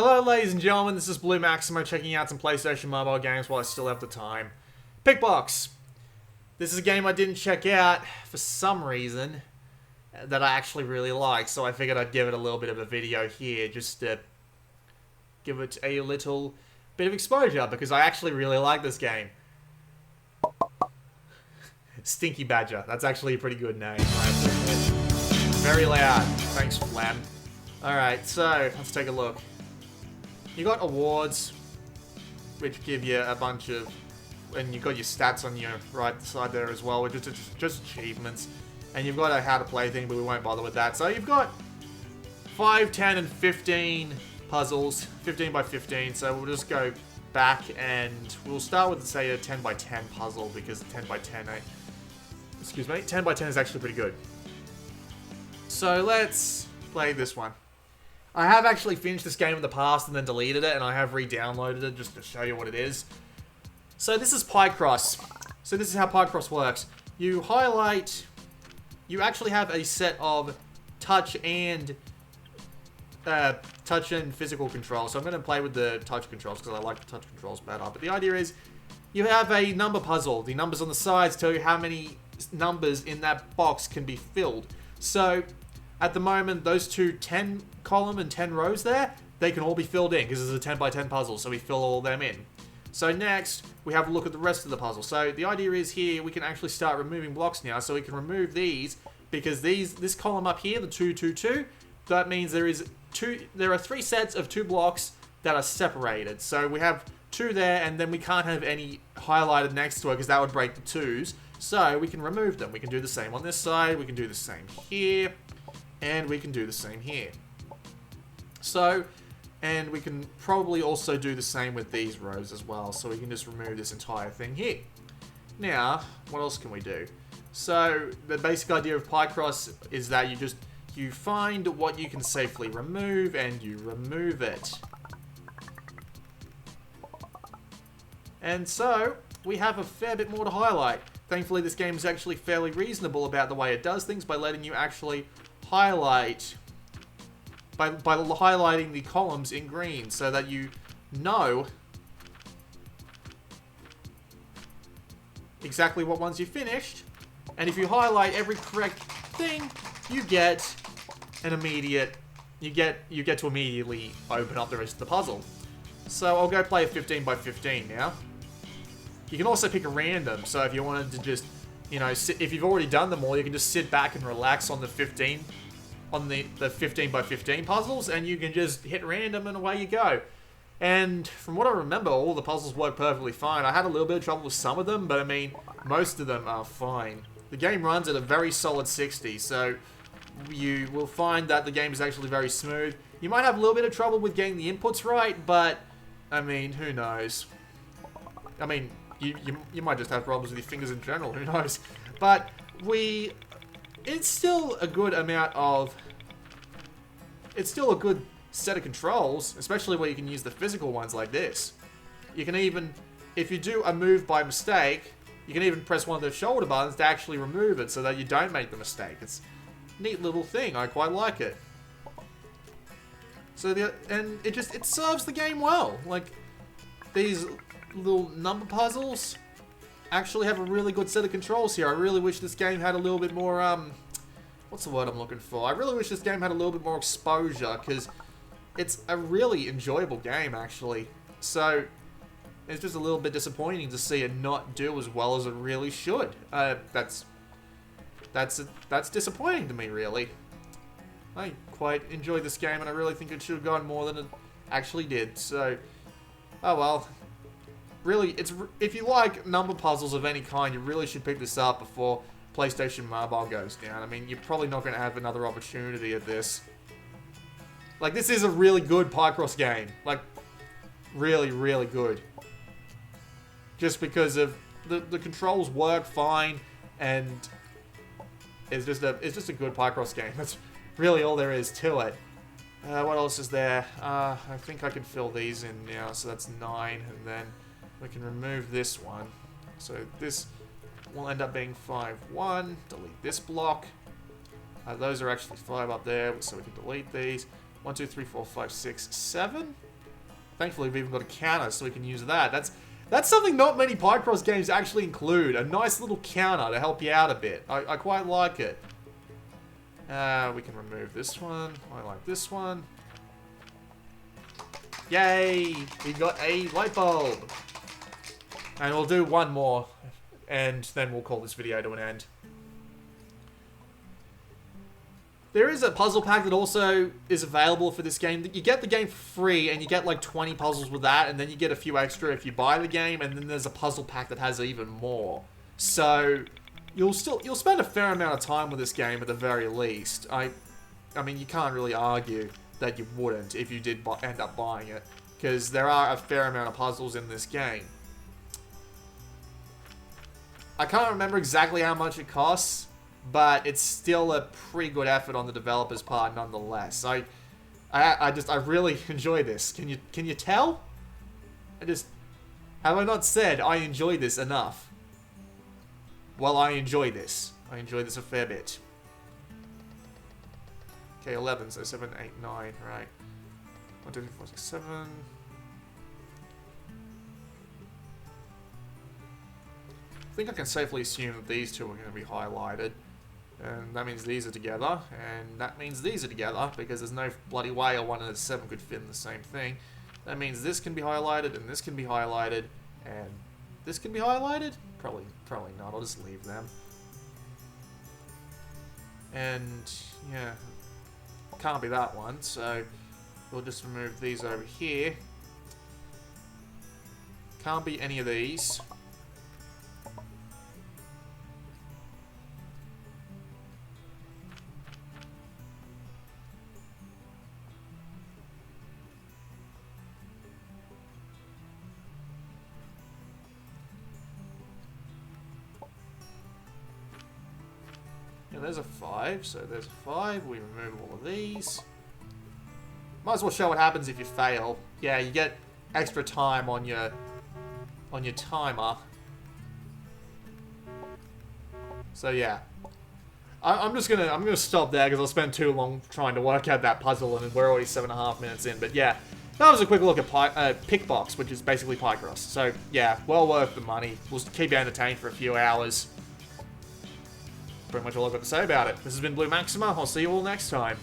Hello ladies and gentlemen, this is Blue Maximo checking out some PlayStation mobile games while I still have the time. Pickbox. This is a game I didn't check out for some reason that I actually really like, so I figured I'd give it a little bit of a video here just to give it a little bit of exposure because I actually really like this game. Stinky Badger. That's actually a pretty good name. Very loud. Thanks, Flam. Alright, so let's take a look. You got awards, which give you a bunch of, and you've got your stats on your right side there as well, which is just achievements. And you've got a how to play thing, but we won't bother with that. So you've got 5, 10, and 15 puzzles, 15 by 15. So we'll just go back and we'll start with, say, a 10 by 10 puzzle because 10 by 10, 10 by 10 is actually pretty good. So let's play this one. I have actually finished this game in the past and then deleted it, and I have re-downloaded it just to show you what it is. So this is Pickbox. So this is how Pickbox works. You highlight... You actually have a set of touch and physical controls. So I'm going to play with the touch controls because I like the touch controls better. But the idea is you have a number puzzle. The numbers on the sides tell you how many numbers in that box can be filled. So at the moment, those two 10 column and 10 rows there, they can all be filled in because it's a 10 by 10 puzzle, so we fill all of them in. So next, we have a look at the rest of the puzzle. So the idea is here, we can actually start removing blocks now. So we can remove these because this column up here, the 2, 2, 2, that means there are 3 sets of 2 blocks that are separated. So we have 2 there, and then we can't have any highlighted next to it because that would break the 2s. So we can remove them. We can do the same on this side, we can do the same here, and we can do the same here. So, and we can probably also do the same with these rows as well. So we can just remove this entire thing here. Now, what else can we do? So, the basic idea of Pickbox is that you find what you can safely remove and you remove it. And so, we have a fair bit more to highlight. Thankfully, this game is actually fairly reasonable about the way it does things by letting you actually highlight, by highlighting the columns in green so that you know exactly what ones you finished. And if you highlight every correct thing, you get an immediate, you get to immediately open up the rest of the puzzle. So I'll go play a 15 by 15 now. You can also pick a random, so if you wanted to just, you know, if you've already done them all, you can just sit back and relax on the 15 by 15 puzzles, and you can just hit random and away you go. And from what I remember, all the puzzles work perfectly fine. I had a little bit of trouble with some of them, but I mean, most of them are fine. The game runs at a very solid 60, so you will find that the game is actually very smooth. You might have a little bit of trouble with getting the inputs right, but I mean, who knows? I mean, you might just have problems with your fingers in general, who knows? But it's still a good amount of... It's still a good set of controls, especially where you can use the physical ones like this. You can even, if you do a move by mistake, you can even press one of the shoulder buttons to actually remove it so that you don't make the mistake. It's a neat little thing, I quite like it. So and it serves the game well. Like, these little number puzzles actually have a really good set of controls here. I really wish this game had a little bit more, what's the word I'm looking for? I really wish this game had a little bit more exposure, because it's a really enjoyable game, actually. So, it's just a little bit disappointing to see it not do as well as it really should. That's disappointing to me, really. I quite enjoyed this game, and I really think it should have gone more than it actually did. So, oh well. Really, if you like number puzzles of any kind, you really should pick this up before PlayStation Mobile goes down. I mean, you're probably not going to have another opportunity at this. Like, this is a really good Pickbox game. Like, really, really good. Just because of the controls work fine, and it's just a good Pickbox game. That's really all there is to it. What else is there? I think I can fill these in now, so that's 9, and then we can remove this one. So this will end up being 5, 1. Delete this block. Those are actually 5 up there, so we can delete these. 1, 2, 3, 4, 5, 6, 7. thankfully we've even got a counter, so we can use that. That's something not many Picbox games actually include. A nice little counter to help you out a bit. I quite like it. We can remove this one. I like this one. Yay! We got a light bulb. And we'll do one more, and then we'll call this video to an end. There is a puzzle pack that also is available for this game. You get the game for free, and you get like 20 puzzles with that, and then you get a few extra if you buy the game, and then there's a puzzle pack that has even more. So you'll spend a fair amount of time with this game at the very least. I mean, you can't really argue that you wouldn't if you did end up buying it, because there are a fair amount of puzzles in this game. I can't remember exactly how much it costs, but it's still a pretty good effort on the developer's part nonetheless. I really enjoy this. Can you tell? Have I not said I enjoy this enough? Well, I enjoy this. I enjoy this a fair bit. Okay, 11, so 7, 8, 9, right. 1, 2, 3, 4, 6, 7. I think I can safely assume that these two are going to be highlighted. And that means these are together, and that means these are together, because there's no bloody way a 1 and a 7 could fit in the same thing. That means this can be highlighted, and this can be highlighted, and this can be highlighted? Probably not, I'll just leave them. And, yeah, can't be that one, so we'll just remove these over here. Can't be any of these. There's a 5, so there's a 5. We remove all of these. Might as well show what happens if you fail. Yeah, you get extra time on your timer. So yeah, I'm gonna stop there because I'll spend too long trying to work out that puzzle, and we're already 7.5 minutes in. But yeah, that was a quick look at Pickbox, which is basically Picross. So yeah, well worth the money. We'll keep you entertained for a few hours. Pretty much all I've got to say about it. This has been Blue Maxima. I'll see you all next time.